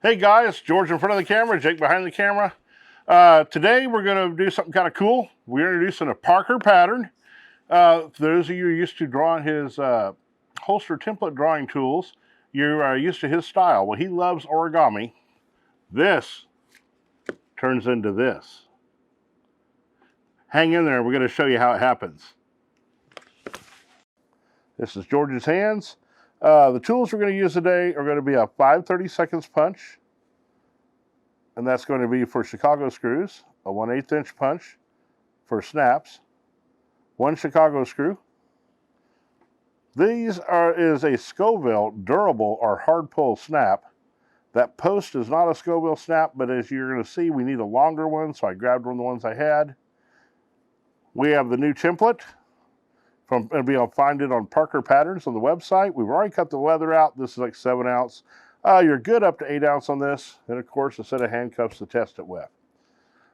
Hey guys, George in front of the camera, Jake behind the camera. Today we're going to do something kind of cool. We're introducing a Parker pattern. For those of you used to drawing his holster template drawing tools, you're used to his style. Well, he loves origami. This turns into this. Hang in there, we're going to show you how it happens. This is George's hands. The tools we're going to use today are going to be a 5/32 punch, and that's going to be for Chicago screws, a 1/8 inch punch for snaps, one Chicago screw. These is a Scoville durable or hard pull snap. That post is not a Scoville snap, but as you're going to see, we need a longer one, so I grabbed one of the ones I had. We have the new template. You'll be able to find it on Parker Patterns on the website. We've already cut the leather out. This is like 7 ounce. You're good up to 8 ounce on this. And of course, a set of handcuffs to test it with.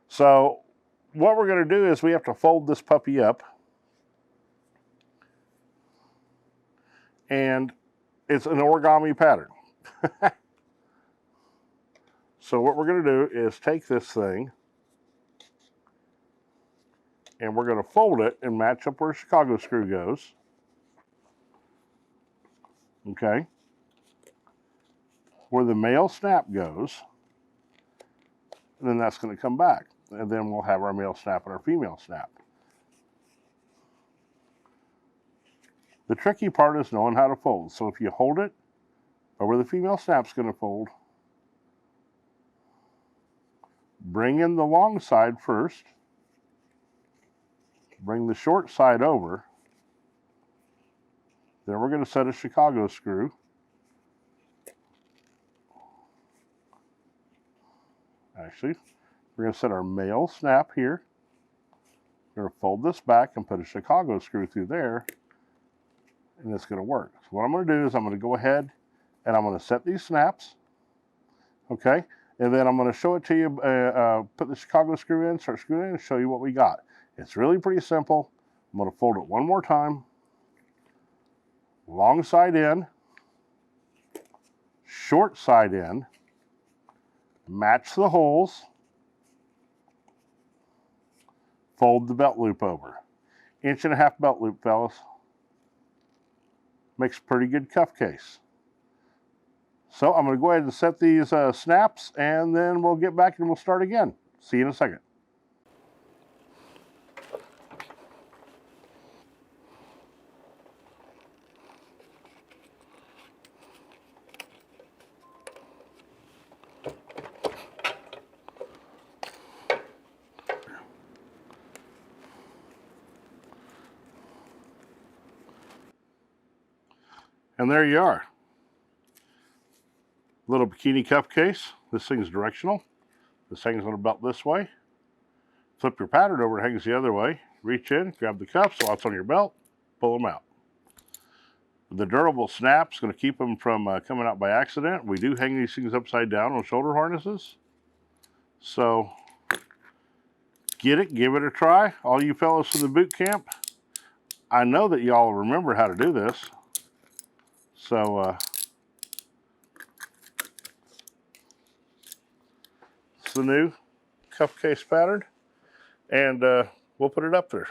So what we're going to do is we have to fold this puppy up. And it's an origami pattern. So what we're going to do is take this thing and we're going to fold it and match up where a Chicago screw goes. Okay. Where the male snap goes, and then that's going to come back. And then we'll have our male snap and our female snap. The tricky part is knowing how to fold. So if you hold it over the female snap's going to fold, bring in the long side first, bring the short side over, then we're going to set a Chicago screw. Actually, we're going to set our male snap here. We're going to fold this back and put a Chicago screw through there, and it's going to work. So what I'm going to do is I'm going to go ahead and I'm going to set these snaps, okay? And then I'm going to show it to you, put the Chicago screw in, start screwing in, and show you what we got. It's really pretty simple. I'm going to fold it one more time. Long side in, short side in, match the holes, fold the belt loop over. 1.5 inch belt loop, fellas. Makes a pretty good cuff case. So I'm going to go ahead and set these snaps, and then we'll get back and we'll start again. See you in a second. And there you are. Little bikini cuff case. This thing's directional. This hangs on a belt this way. Flip your pattern over, it hangs the other way. Reach in, grab the cuffs, while it's on your belt, pull them out. The durable snap's going to keep them from coming out by accident. We do hang these things upside down on shoulder harnesses. So get it, give it a try. All you fellas from the boot camp, I know that y'all remember how to do this. So it's the new cuff case pattern, and we'll put it up there.